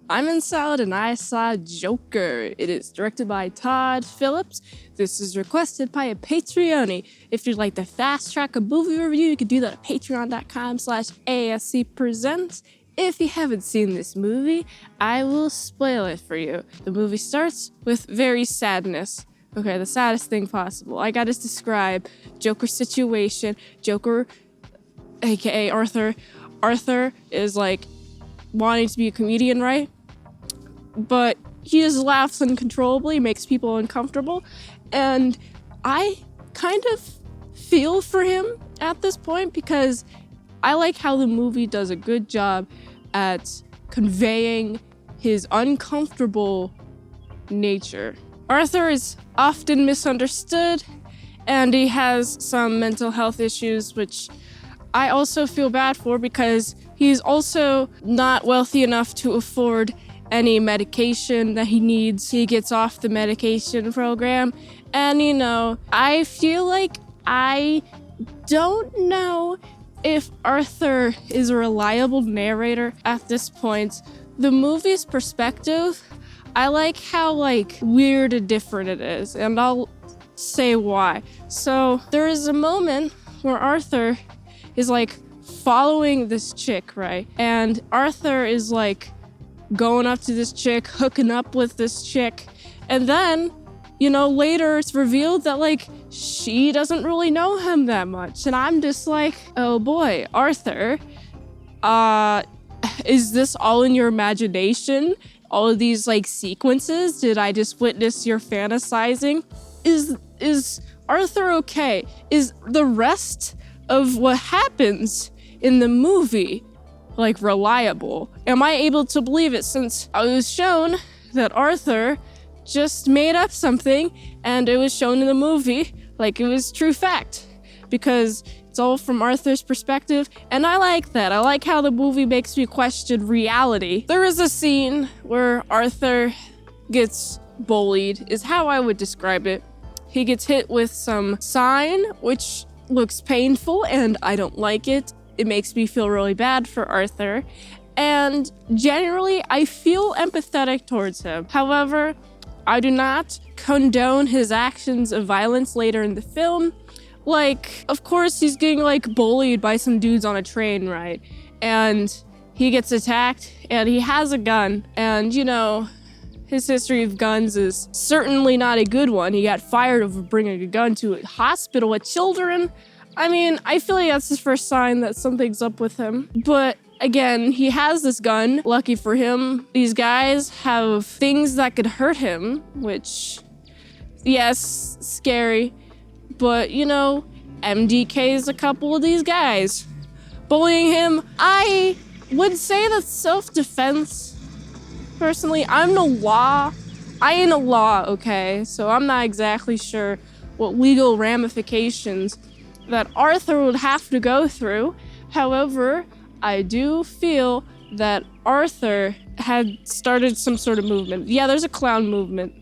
I'm in Salad and I saw Joker. It is directed by Todd Phillips. This is requested by a Patreon. If you'd like to fast track a movie review, you can do that at patreon.com/ASEPresents. If you haven't seen this movie, I will spoil it for you. The movie starts with very sadness. Okay, the saddest thing possible. I gotta describe Joker's situation. Joker, aka Arthur. Arthur is like wanting to be a comedian, right? But he just laughs uncontrollably, makes people uncomfortable. And I kind of feel for him at this point because I like how the movie does a good job at conveying his uncomfortable nature. Arthur is often misunderstood, and he has some mental health issues, which I also feel bad for because he's also not wealthy enough to afford any medication that he needs. He gets off the medication program. And, I feel like I don't know if Arthur is a reliable narrator at this point. The movie's perspective, I like how, weird and different it is. And I'll say why. So there is a moment where Arthur is, following this chick, right? And Arthur is, going up to this chick, hooking up with this chick. And then, later it's revealed that, she doesn't really know him that much. And I'm just like, oh boy, Arthur, is this all in your imagination? All of these, sequences? Did I just witness your fantasizing? Is Arthur okay? Is the rest of what happens in the movie reliable? Am I able to believe it, since I was shown that Arthur just made up something and it was shown in the movie like it was true fact, because it's all from Arthur's perspective, and I like that. I like how the movie makes me question reality. There is a scene where Arthur gets bullied, is how I would describe it. He gets hit with some sign, which looks painful, and I don't like it. It makes me feel really bad for Arthur. And generally, I feel empathetic towards him. However, I do not condone his actions of violence later in the film. Of course, he's getting, bullied by some dudes on a train, right? And he gets attacked, and he has a gun. And, his history of guns is certainly not a good one. He got fired over bringing a gun to a hospital with children. I mean, I feel like that's his first sign that something's up with him. But again, he has this gun. Lucky for him, these guys have things that could hurt him, which, yes, scary. But, MDK's a couple of these guys. Bullying him, I would say that's self-defense. Personally, I ain't a law, okay? So I'm not exactly sure what legal ramifications that Arthur would have to go through. However, I do feel that Arthur had started some sort of movement. Yeah, there's a clown movement.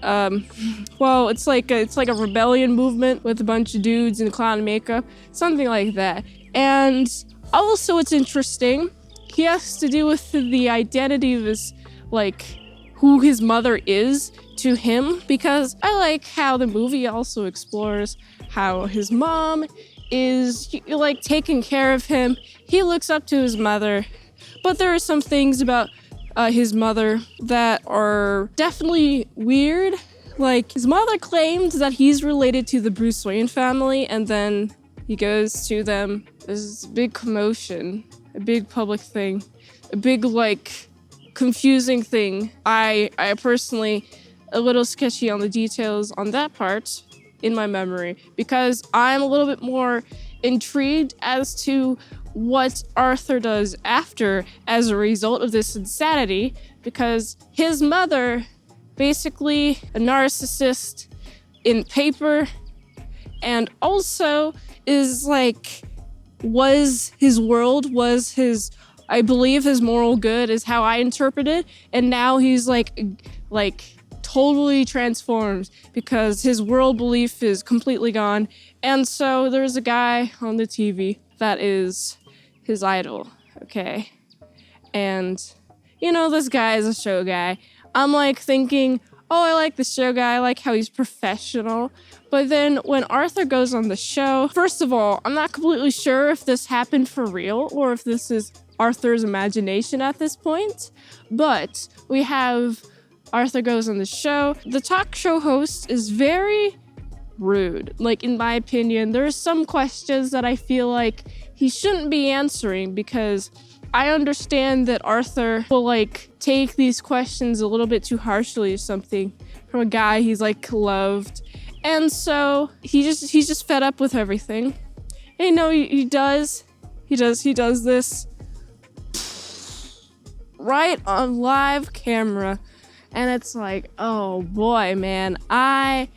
Well, it's like a rebellion movement with a bunch of dudes in clown makeup, something like that. And also, what's interesting, he has to do with the identity of his, who his mother is to him, because I like how the movie also explores how his mom is, taking care of him. He looks up to his mother, but there are some things about his mother that are definitely weird. His mother claimed that he's related to the Bruce Wayne family, and then he goes to them. There's a big commotion, a big public thing, a big, confusing thing. I personally, a little sketchy on the details on that part in my memory, because I'm a little bit more intrigued as to what Arthur does after as a result of this insanity, because his mother, basically a narcissist in paper, and also is was his I believe his moral good is how I interpret it, and now he's totally transformed because his world belief is completely gone. And so there's a guy on the TV that is his idol, okay? And this guy is a show guy. I'm like thinking, oh, I like the show guy. I like how he's professional. But then when Arthur goes on the show, first of all, I'm not completely sure if this happened for real or if this is Arthur's imagination at this point. But we have Arthur goes on the show. The talk show host is very rude. Like, in my opinion, there's some questions that I feel like he shouldn't be answering, because I understand that Arthur will like take these questions a little bit too harshly or something from a guy he's like loved. And so he's just fed up with everything. And he does this right on live camera. And it's like, oh boy, man, I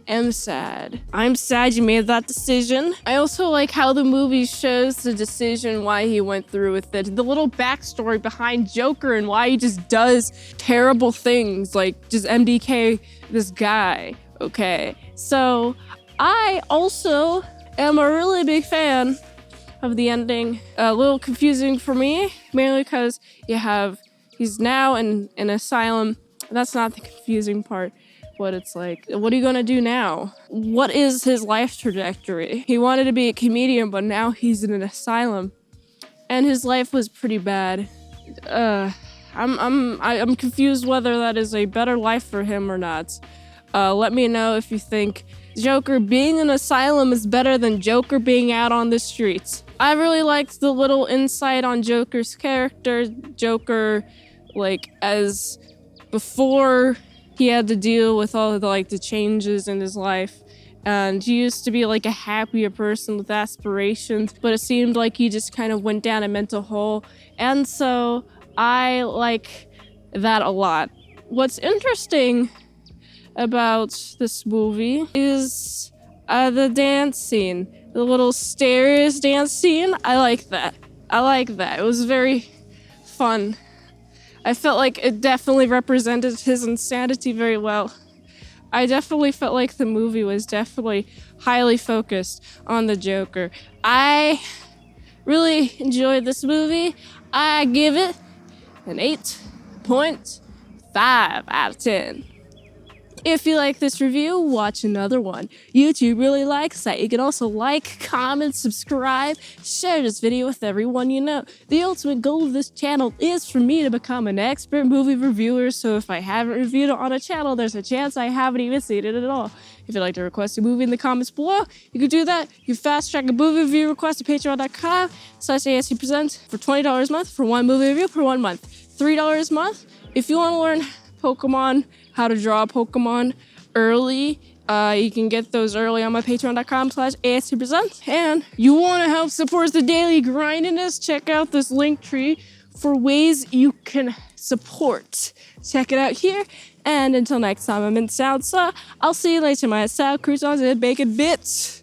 am sad. I'm sad you made that decision. I also like how the movie shows the decision, why he went through with it. The little backstory behind Joker and why he just does terrible things, like just MDK this guy, okay? So I also am a really big fan of the ending. A little confusing for me, mainly because he's now in an asylum. That's not the confusing part. But it's like, what are you gonna do now? What is his life trajectory? He wanted to be a comedian, but now he's in an asylum, and his life was pretty bad. I'm confused whether that is a better life for him or not. Let me know if you think Joker being in an asylum is better than Joker being out on the streets. I really liked the little insight on Joker's character. Joker, like, as before he had to deal with all of the changes in his life, and he used to be like a happier person with aspirations, but it seemed like he just kind of went down a mental hole. And so I like that a lot. What's interesting about this movie is the dance scene, the little stairs dance scene. I like that. It was very fun. I felt like it definitely represented his insanity very well. I definitely felt like the movie was definitely highly focused on the Joker. I really enjoyed this movie. I give it an 8.5 out of 10. If you like this review, watch another one. YouTube really likes that. You can also like, comment, subscribe, share this video with everyone you know. The ultimate goal of this channel is for me to become an expert movie reviewer, so if I haven't reviewed it on a channel, there's a chance I haven't even seen it at all. If you'd like to request a movie in the comments below, you can do that. You fast track a movie review request to patreon.com/ASEPresents for $20 a month for one movie review per 1 month. $3 a month if you want to learn Pokemon, how to draw Pokemon early. You can get those early on my patreon.com/ASEPresents. And you want to help support the daily grindiness, check out this link tree for ways you can support. Check it out here. And until next time, I'm Mint Salad. So I'll see you later, my salad croutons and bacon bits.